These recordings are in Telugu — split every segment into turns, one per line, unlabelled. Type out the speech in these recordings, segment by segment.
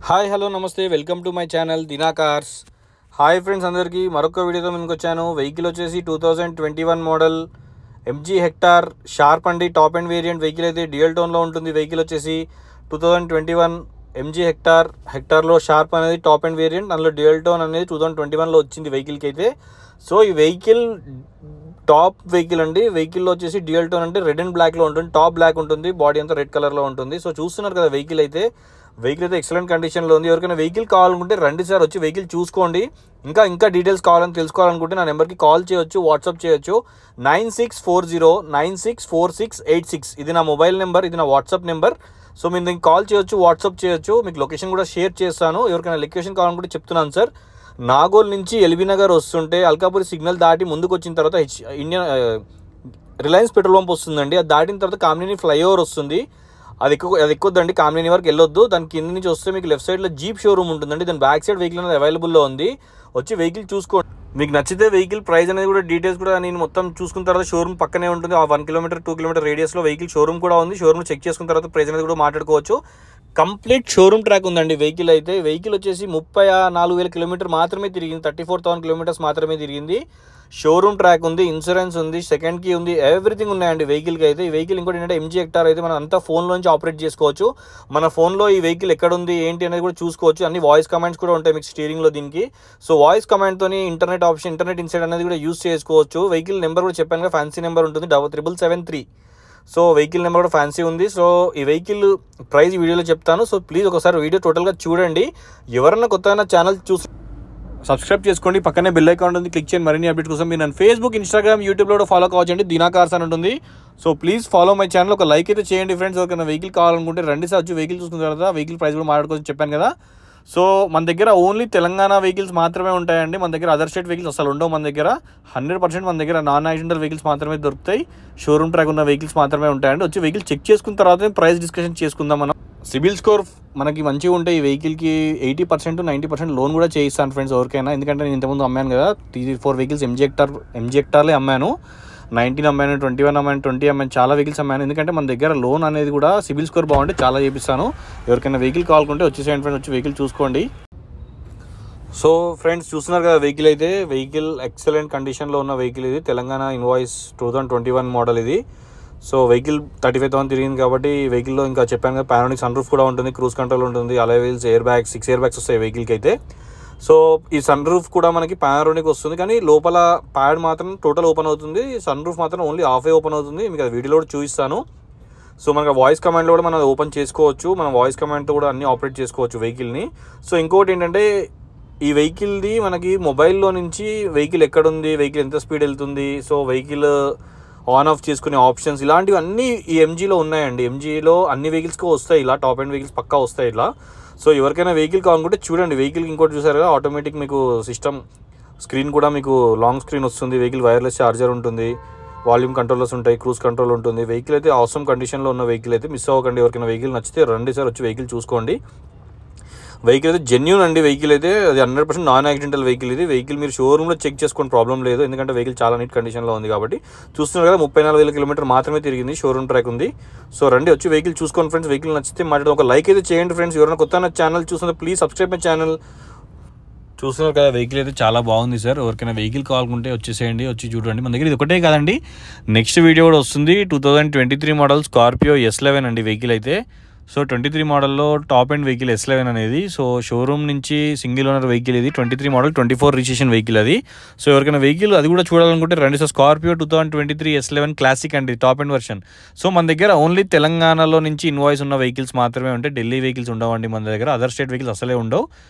హాయ్ హలో నమస్తే welcome to my channel Dina cars. Hi friends, అందరికీ మరొక వీడియోతో ముందుకు వచ్చాను. వెహికల్ వచ్చేసి 2021 మోడల్ ఎంజీ హెక్టార్ షార్ప్ అండి. టాప్ అండ్ వేరియంట్ వెహికల్ అయితే డ్యూయల్ టోన్లో ఉంటుంది. వెహికల్ వచ్చేసి 2021 ఎంజీ హెక్టార్లో షార్ప్ అనేది టాప్ అండ్ వేరియంట్. అందులో డ్యూయల్ టోన్ అనేది 2021లో వచ్చింది వెహికల్కి అయితే. సో ఈ వెహికల్ టాప్ వెహికల్ అండి. వెహికల్లో వచ్చేసి డ్యూయల్ టోన్ అంటే రెడ్ అండ్ బ్లాక్లో ఉంటుంది. టాప్ బ్లాక్ ఉంటుంది, బాడీ అంతా రెడ్ కలర్లో ఉంటుంది. సో చూస్తున్నారు కదా వెహికల్ అయితే ఎక్సలెంట్ కండిషన్లో ఉంది. ఎవరికైనా వెహికల్ కావాలనుకుంటే రండి సార్, వచ్చి వెహికల్ చూసుకోండి. ఇంకా డీటెయిల్స్ కావాలని తెలుసుకోవాలనుకుంటే నా నెంబర్కి కాల్ చేయొచ్చు, వాట్సాప్ చేయొచ్చు. 9640964686 ఇది నా మొబైల్ నెంబర్, ఇది నా వాట్సాప్ నెంబర్. సో మీరు దీనికి కాల్ చేయొచ్చు, వాట్సాప్ చేయొచ్చు. మీకు లొకేషన్ కూడా షేర్ చేస్తాను. ఎవరికైనా లొకేషన్ కావాలనుకుంటే చెప్తున్నాను సార్. నాగోల్ నుంచి ఎల్బీ నగర్ వస్తుంటే అల్కాపురి సిగ్నల్ దాటి ముందుకు వచ్చిన తర్వాత రిలయన్స్ పెట్రోల్ పంప్ వస్తుందండి. అది దాటిన తర్వాత కామినేని ఫ్లైఓవర్ వస్తుంది. అది ఎక్కువద్దండి, కామినేని వరకు వెళ్ళొద్దు. దాని కింద నుంచి వస్తే మీకు లెఫ్ట్ సైడ్లో జీప్ షోరూమ్ ఉంటుందండి. దాని బ్యాక్ సైడ్ వెహికల్ అనేది అవైలబుల్లో ఉంది. వచ్చి వెహికల్ చూసుకోండి. మీకు నచ్చితే వెహికల్ ప్రైస్ అనేది కూడా డీటెయిల్స్ కూడా నేను మొత్తం చూసుకున్న తర్వాత షోరూమ్ పక్కనే ఉంటుంది. ఆ 1 కిలోమీటర్ 2 కిలోమీటర్ రేడియస్లో వెహికల్ షోరూమ్ కూడా ఉంది. షోరూమ్ చెక్ చేసుకున్న తర్వాత ప్రైస్ అనేది కూడా మాట్లాడుకోవచ్చు. కంప్లీట్ షోరూమ్ ట్రాక్ ఉందండి వెహికల్ అయితే. వెహికల్ వచ్చేసి 34,000 కిలోమీటర్ మాత్రమే తిరిగింది. 34,000 కిలోమీటర్స్ మాత్రమే తిరిగింది. షోరూమ్ ట్రాక్ ఉంది, ఇన్సూరెన్స్ ఉంది, సెకండ్ కీ ఉంది, ఎవ్రీథింగ్ ఉన్నాయండి వెహికల్కి అయితే. ఈ వెహికల్ ఇంకోటి ఏంటంటే ఎంజీ హెక్టార్ అయితే మనం అంతా ఫోన్లోంచి ఆపరేట్ చేసుకోవచ్చు. మన ఫోన్లో ఈ వెహికల్ ఎక్కడ ఉంది ఏంటి అనేది కూడా చూసుకోవచ్చు. అన్ని వాయిస్ కమాండ్స్ కూడా ఉంటాయి మీకు స్టీరింగ్లో దీనికి. సో వాయిస్ కమాండ్తోని ఇంటర్నెట్ ఇన్సైడ్ అనేది కూడా యూస్ చేసుకోవచ్చు. వెహికల్ నెంబర్ కూడా చెప్పాను కదా, ఫ్యాన్సీ నెంబర్ ఉంటుంది 77773. సో వెహికల్ నెంబర్ కూడా ఫ్యాన్సీ ఉంది. సో ఈ వెహికల్ ప్రైస్ వీడియోలో చెప్తాను. సో ప్లీజ్ ఒకసారి వీడియో టోటల్గా చూడండి. ఎవరన్నా కొత్తగా ఛానల్ చూసి సబ్స్క్రైబ్ చేసుకోండి. పక్కనే బెల్ ఐకాన్ ఉంది, క్లిక్ చేయండి. మరిన్ని అప్డేట్ కోసం మీరు నన్ను ఫేస్బుక్, ఇన్స్టాగ్రామ్, యూట్యూబ్లో కూడా ఫాలో కావచ్చండి. దినా కార్స్ అని ఉంటుంది. So please follow my channel. ఒక లైక్ అయితే చేయండి ఫ్రెండ్స్. ఎవరికైనా వెహికల్ కావాలనుకుంటే రండి సార్, వచ్చి వెహికల్ చూసుకున్న తర్వాత వెహికల్ ప్రైస్ కూడా మాట్లాడుకోవచ్చు చెప్పాను కదా. సో మన దగ్గర ఓన్లీ తెలంగాణ వెహికల్స్ మాత్రమే ఉంటాయండి. మన దగ్గర అదర్ స్టేట్ వెహికల్స్ అసలు ఉండవు. మన దగ్గర 100% మన దగ్గర నాన్ యాక్సిడెంటల్ వెహికల్స్ మాత్రమే దొరుకుతాయి. షోరూమ్ ట్రాక్ ఉన్న వెహికల్స్ మాత్రమే ఉంటాయండి. వచ్చి వెహికల్ చెక్ చేసుకున్న తర్వాత ప్రైస్ డిస్కషన్ చేసుకుందాం. మనం సిబిల్ స్కోర్ మనకి మంచిగా ఉంటే ఈ వెహికల్కి 80% 90% లోన్ కూడా చేయిస్తాను ఫ్రెండ్స్ ఎవరికైనా. ఎందుకంటే నేను ఇంతకుముందు అమ్మాను కదా 3-4 వెహికల్స్ ఎంజీ హెక్టార్లే అమ్మాను. 19 అమ్మాను, 21 అమ్మాను, 20 అమ్మాను, చాలా వెహికల్స్ అమ్మాను. ఎందుకంటే మన దగ్గర లోన్ అనేది కూడా సిబిల్ స్కోర్ బాగుంటే చాలా చేపిస్తాను. ఎవరికైనా వెహికల్ కావాలనుకుంటే వచ్చేసేయండి ఫ్రెండ్స్, వచ్చి వెహికల్ చూసుకోండి. సో ఫ్రెండ్స్ చూస్తున్నారు కదా వెహికల్ అయితే. వెహికల్ ఎక్సలెంట్ కండిషన్లో ఉన్న వెహికల్ ఇది. తెలంగాణ ఇన్వాయిస్ 2021 మోడల్ ఇది. సో వెహికల్ 35,000 తిరిగింది కాబట్టి వెహికల్లో ఇంకా చెప్పాను కదా పానోరామిక్ సన్ రూఫ్ కూడా ఉంటుంది, క్రూజ్ కంట్రోల్ ఉంటుంది, అలాయ్ వీల్స్, 6 ఎయిర్ బ్యాగ్స్ వస్తాయి వెహికల్కి అయితే. సో ఈ సన్ రూఫ్ కూడా మనకి పానోరామిక్ వస్తుంది, కానీ లోపల ప్యాడ్ మాత్రం టోటల్ ఓపెన్ అవుతుంది. సన్ రూఫ్ మాత్రం ఓన్లీ హాఫే ఓపెన్ అవుతుంది. మీకు అది వీడియోలో కూడా చూపిస్తాను. సో మనకి వాయిస్ కమాండ్లో కూడా మనం ఓపెన్ చేసుకోవచ్చు. మనం వాయిస్ కమాండ్తో కూడా అన్ని ఆపరేట్ చేసుకోవచ్చు వెహికల్ని. సో ఇంకోటి ఏంటంటే ఈ వెహికల్ది మనకి మొబైల్లో నుంచి వెహికల్ ఎక్కడుంది, వెహికల్ ఎంత స్పీడ్ వెళ్తుంది, సో వెహికల్ ఆన్ ఆఫ్ చేసుకునే ఆప్షన్స్ ఇలాంటివి అన్నీ ఈ ఎంజీలో ఉన్నాయండి. ఎంజీలో అన్ని వెహికల్స్కి వస్తాయి ఇలా, టాప్ అండ్ వెహికల్స్ పక్కా వస్తాయి ఇలా. సో ఎవరికైనా వెహికల్ కావాలనుకుంటే చూడండి. వెహికల్కి ఇంకోటి చూసారు కదా ఆటోమేటిక్ మీకు సిస్టమ్ స్క్రీన్ కూడా మీకు లాంగ్ స్క్రీన్ వస్తుంది. వెహికల్ వైర్లెస్ ఛార్జర్ ఉంటుంది, వాల్యూమ్ కంట్రోలర్స్ ఉంటాయి, క్రూజ్ కంట్రోల్ ఉంటుంది. వెహికల్ అయితే ఆసమ్ కండిషన్లో ఉన్న వెహికల్ అయితే మిస్ అవ్వకండి. ఎవరికైనా వెహికల్ నచ్చితే రండి సార్, వచ్చి వెహికల్ చూసుకోండి. వెహికల్ అయితే జెన్యూన్ అండి. వెహికల్ అయితే అది 100% నాన్ యాక్సిడెంటల్ వెహికల్ ఇది. వెహికల్ మీరు షోరూమ్లో చెక్ చేసుకుని ప్రాబ్లం లేదు, ఎందుకంటే వెహికల్ చాలా నీట్ కండిషన్లో ఉంది కాబట్టి. చూస్తున్నారు కదా 34,000 కిలోమీటర్ మాత్రమే తిరిగింది. షోరూమ్ ట్రాక్ ఉంది. సో రండి, వచ్చి వెహికల్ చూసుకోండి ఫ్రెండ్స్. వెహికల్ నచ్చితే మాట్లాడడం ఒక లైక్ అయితే చేయండి ఫ్రెండ్స్. ఎవరైనా కొత్త ఛానల్ చూస్తుంటే ప్లీజ్ సబ్స్క్రైబ్ మై ఛానల్. చూస్తున్నారు కదా వెహికల్ అయితే చాలా బాగుంది సార్. ఎవరికైనా వెహికల్ కావాలనుకుంటే వచ్చేసేయండి, వచ్చి చూడండి. మన దగ్గర ఇది ఒకటే కాదండి, నెక్స్ట్ వీడియో కూడా వస్తుంది. 2023 మోడల్ స్కార్పియో S11 అండి వెహికల్ అయితే. సో 23 మోడల్లో టాప్ అండ్ వెహికల్ S11 అనేది. సో షోరూమ్ నుంచి సింగిల్ ఓనర్ వెహికల్ ఇది. 23 మోడల్ 24 రిజిస్ట్రేషన్ వెహికల్ అది. సో ఎవరికైనా వెహికల్ అది కూడా చూడాలనుకుంటే రండి సార్. స్కార్పియో 2023 S11 క్లాసిక్ అండి, టాప్ అండ్ వర్షన్. సో మన దగ్గర ఓన్లీ తెలంగాణలో నుంచి ఇన్వాయిస్ ఉన్న వెహికల్స్ మాత్రమే ఉంటాయి. ఢిల్లీ వెహికల్స్ ఉండవండి మన దగ్గర. అదర్ స్టేట్ వెహికల్స్ అసలే ఉండవు.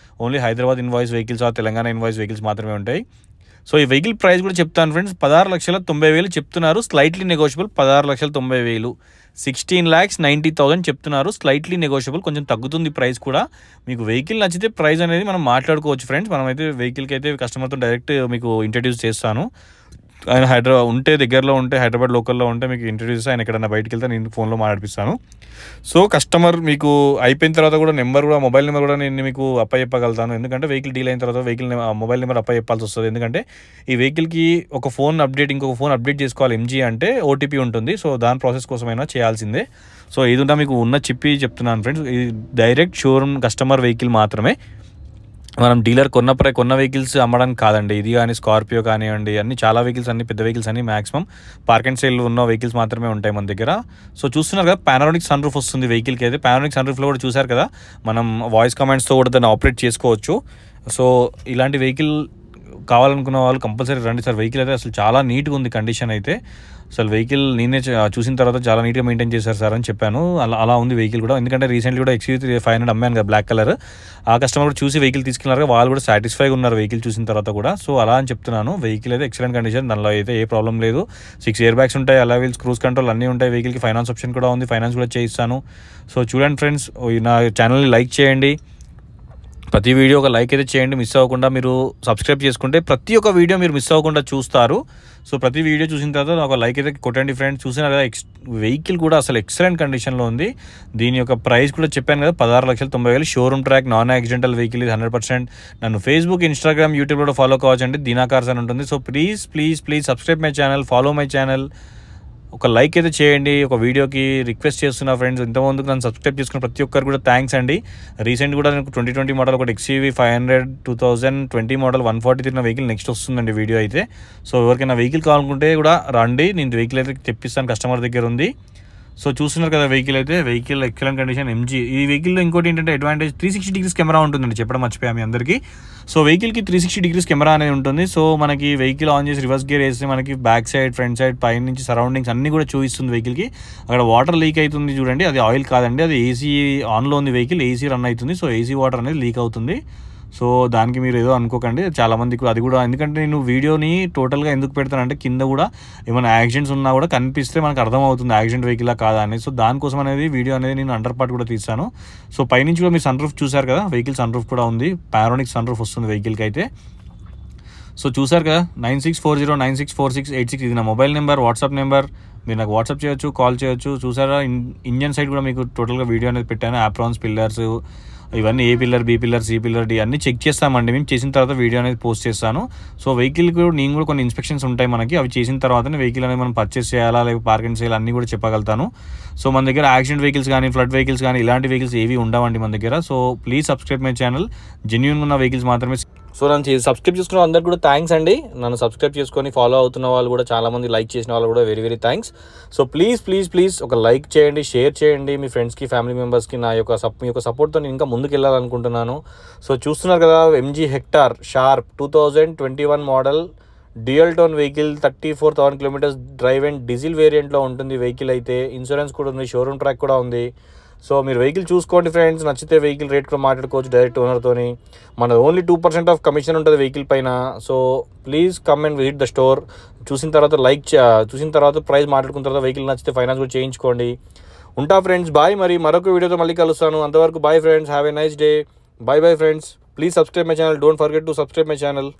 Only Hyderabad invoice vehicles, Telangana invoice vehicles మాత్రమే ఉంటాయి. సో ఈ వెహికల్ ప్రైస్ కూడా చెప్తాను ఫ్రెండ్స్. 16,90,000 చెప్తున్నారు, స్లైట్లీ నెగోషియబుల్. 16,90,000 16,90,000 చెప్తున్నారు, స్లైట్లీ నెగోషియబుల్. కొంచెం తగ్గుతుంది ప్రైస్ కూడా. మీకు వెహికల్ నచ్చితే ప్రైస్ అనేది మనం మాట్లాడుకోవచ్చు ఫ్రెండ్స్. మనమైతే వెహికల్కి అయితే కస్టమర్తో డైరెక్ట్ మీకు ఇంట్రడ్యూస్ చేస్తాను.
ఆయన ఉంటే దగ్గరలో ఉంటే హైదరాబాద్ లోకల్లో ఉంటే మీకు ఇంట్రడ్యూస్ ఆయన ఎక్కడైనా బయటికి వెళ్తే నేను ఫోన్లో మాట్లాడిపిస్తాను. సో కస్టమర్ మీకు అయిపోయిన తర్వాత కూడా మొబైల్ నెంబర్ కూడా నేను మీకు అప్పచెప్పగలుగుతాను. ఎందుకంటే వెహికల్ డీల్ అయిన తర్వాత మొబైల్ నెంబర్ అప్పచెప్పాల్సి వస్తుంది. ఎందుకంటే ఈ వెహికల్కి ఇంకొక ఫోన్ అప్డేట్ చేసుకోవాలి ఎంజీ అంటే ఓటీపీ ఉంటుంది. సో దాని ప్రాసెస్ కోసమైనా చేయాల్సిందే. సో ఇది మీకు ఉన్న చెప్పి చెప్తున్నాను ఫ్రెండ్స్, ఇది డైరెక్ట్ షోరూమ్ కస్టమర్ వెహికల్ మాత్రమే. మనం డీలర్ కొన్న వెహికల్స్ అమ్మడానికి కాదండి. ఇది కానీ స్కార్పియో కానివ్వండి, అన్ని చాలా వెహికల్స్, అన్ని పెద్ద వెహికల్స్ అన్ని మాక్సిమం పార్క్ అండ్ సేల్ ఉన్న వెహికల్స్ మాత్రమే ఉంటాయి మన దగ్గర. సో చూస్తున్నారు కదా, పానోరామిక్ సన్ రూఫ్ వస్తుంది వెహికల్కి అయితే. పానోరామిక్ సన్ రూఫ్లో కూడా చూసారు కదా, మనం వాయిస్ కమాండ్స్తో కూడా దాన్ని ఆపరేట్ చేసుకోవచ్చు. సో ఇలాంటి వెహికల్ కావాలనుకున్న వాళ్ళు కంపల్సరీ రండి సార్. వెహికల్ అయితే అసలు చాలా నీట్గా ఉంది కండిషన్ అయితే. అసలు వెహికల్ నేనే చూసిన తర్వాత చాలా నీట్గా మెయింటైన్ చేశారు సార్ అని చెప్పాను. అలా ఉంది వెహికల్ కూడా. ఎందుకంటే రీసెంట్లీ కూడా XUV500 అమ్మాను కదా బ్లాక్ కలర్. ఆ కస్టమర్ కూడా చూసి వెహికల్ తీసుకెళ్ళారు, వాళ్ళు కూడా సాటిస్ఫైగా ఉన్నారు వెహికల్ చూసిన తర్వాత కూడా. సో అలా అని చెప్తున్నాను. వెహికల్ అయితే ఎక్సలెంట్ కండిషన్, దానిలో అయితే ఏ ప్రాబ్లం లేదు. 6 ఎయిర్ బ్యాగ్స్ ఉంటాయి, అలా వీల్స్, క్రూజ్ కంట్రోల్ అన్నీ ఉంటాయి. వెహికల్కి ఫైనాన్స్ ఆప్షన్ కూడా ఉంది, ఫైనాన్స్ కూడా చేయిస్తాను. సో చూడండి ఫ్రెండ్స్, నా ఛానల్ని లైక్ చేయండి. ప్రతి వీడియో ఒక లైక్ అయితే చేయండి, మిస్ అవ్వకుండా. మీరు సబ్స్క్రైబ్ చేసుకుంటే ప్రతి ఒక్క వీడియో మీరు మిస్ అవ్వకుండా చూస్తారు. సో ప్రతి వీడియో చూసిన తర్వాత ఒక లైక్ అయితే కొట్టండి ఫ్రెండ్స్. చూసినారు కదా, వెహికల్ కూడా అసలు ఎక్సలెంట్ కండిషన్లో ఉంది. దీని యొక్క ప్రైస్ కూడా చెప్పాను కదా, 16,90,000. Showroom track, non accidental vehicle, ఇది 100%. నన్ను ఫేస్బుక్, ఇన్స్టాగ్రామ్, యూట్యూబ్ కూడా ఫాలో కావచ్చండి, దినాకార్స్ అని ఉంటుంది. So please subscribe my channel, follow my channel. ఒక లైక్ అయితే చేయండి. ఒక వీడియోకి రిక్వెస్ట్ చేస్తున్నా ఫ్రెండ్స్. ఇంతకుముందుకు నన్ను సబ్స్క్రైబ్ చేసుకున్న ప్రతి ఒక్కరు కూడా థ్యాంక్స్ అండి. రీసెంట్ కూడా నాకు 2020 మోడల్ ఒకటి XUV500 2020 మోడల్ 140 తిరిగిన వెహికల్ నెక్స్ట్ వస్తుందండి వీడియో అయితే. సో ఎవరికైనా వెహికల్ కావాలనుకుంటే కూడా రండి, నేను వెహికల్ అయితే తెప్పిస్తాను, కస్టమర్ దగ్గర ఉంది. సో చూస్తున్నారు కదా వెహికల్ అయితే, వెహికల్ ఎక్సలెంట్ కండిషన్ ఎంజీ. ఈ వెహికల్లో ఇంకోటి ఏంటంటే అడ్వాంటేజ్ 360 డిగ్రీస్ కెమెరా ఉంటుందండి, చెప్పడం మర్చిపోయా మీ అందరికీ. సో వెహికల్కి 360 డిగ్రీస్ కెమెరా అనేది ఉంటుంది. సో మనకి వెహికల్ ఆన్ చేసి రివర్స్ గేర్ వేస్తే మనకి బ్యాక్ సైడ్, ఫ్రంట్ సైడ్, పైన నుంచి సరౌండింగ్స్ అన్నీ కూడా చూపిస్తుంది వెహికల్కి. అక్కడ వాటర్ లీక్ అవుతుంది చూడండి, అది ఆయిల్ కాదండి, అది ఏసీ ఆన్లో ఉంది వెహికల్, ఏసీ రన్ అవుతుంది. సో ఏసీ వాటర్ అనేది లీక్ అవుతుంది. సో దానికి మీరు ఏదో అనుకోకండి, చాలామందికి అది కూడా. ఎందుకంటే నేను వీడియోని టోటల్గా ఎందుకు పెడతానంటే కింద కూడా ఏమైనా యాక్సిడెంట్స్ ఉన్నా కూడా కనిపిస్తే మనకు అర్థమవుతుంది యాక్సిడెంట్ వెహికల్ కాదా అని. సో దానికోసం అనేది వీడియో అనేది నేను అండర్ పార్ట్ కూడా తీస్తాను. సో పైనుంచి కూడా మీరు సన్ రూఫ్ చూసారు కదా, వెహికల్ సన్ రూఫ్ కూడా ఉంది, పానోరామిక్ సన్ రూఫ్ వస్తుంది వెహికల్కి అయితే. సో చూసారు కదా, 9640964686 ఇది నా మొబైల్ నెంబర్, వాట్సాప్ నెంబర్. మీరు నాకు వాట్సాప్ చేయొచ్చు, కాల్ చేయొచ్చు. చూసారా, ఇంజన్ సైడ్ కూడా మీకు టోటల్గా వీడియో అనేది పెట్టాను. ఆప్రాన్స్, పిల్లర్స్, ఇవన్నీ A pillar, B pillar, C pillar, D అన్నీ చెక్ చేస్తామండి. మేము చేసిన తర్వాత వీడియో అనేది పోస్ట్ చేస్తాను. సో వెహికల్ కూడా నేను కూడా కొన్ని ఇన్స్పెక్షన్స్ ఉంటాయి మనకి, అవి చేసిన తర్వాతనే వెహికల్ అనేది మనం పర్చేస్ చేయాలా, లేకపోతే పార్క్ అండ్ సేల్ అన్నీ కూడా చెప్పగలుగుతాను. సో మన దగ్గర యాక్సిడెంట్ వెహికల్స్ కానీ, ఫ్లడ్ వెహికల్స్ కానీ, ఇలాంటి వెహికల్స్ ఏవి ఉండవండి మన దగ్గర. So please subscribe my channel, genuine ఉన్న వెహికల్స్ మాత్రమే.
సో నన్ను సబ్స్క్రైబ్ చేసుకున్న అందరికి కూడా థ్యాంక్స్ అండి. నన్ను సబ్స్క్రైబ్ చేసుకొని ఫాలో అవుతున్న వాళ్ళు కూడా చాలామంది, లైక్ చేసిన వాళ్ళు కూడా వెరీ థ్యాంక్స్. సో ప్లీజ్ ఒక లైక్ చేయండి, షేర్ చేయండి మీ ఫ్రెండ్స్కి, ఫ్యామిలీ మెంబర్స్కి. మీ యొక్క సపోర్ట్తో నేను ఇంకా ముందుకు వెళ్ళాలనుకుంటున్నాను. సో చూస్తున్నారు కదా, MG Hector sharp 2021 model dual tone vehicle, 34,000 kilometres drive and diesel వేరియంట్లో ఉంటుంది వెహికల్ అయితే. ఇన్సూరెన్స్ కూడా ఉంది, షోరూమ్ ట్రాక్ కూడా ఉంది. సో మీరు వెహికల్ చూసుకోండి ఫ్రెండ్స్, నచ్చితే వెహికల్ రేట్ కూడా మాట్లాడుకోవచ్చు డైరెక్ట్ ఓనర్తోని. మన ఓన్లీ 2% ఆఫ్ కమిషన్ ఉంటుంది వెహికల్ పైన. So please come and visit the store. చూసిన తర్వాత ప్రైస్ మాట్లాడుకున్న తర్వాత వెహికల్ నచ్చితే ఫైనాన్స్ కూడా చేయించుకోండి. ఉంటా ఫ్రెండ్స్, బాయ్. మరొక వీడియోతో మళ్ళీ కలుస్తాను. అంతవరకు bye friends, have a nice day. Bye friends. Please subscribe my channel, don't forget to subscribe my channel.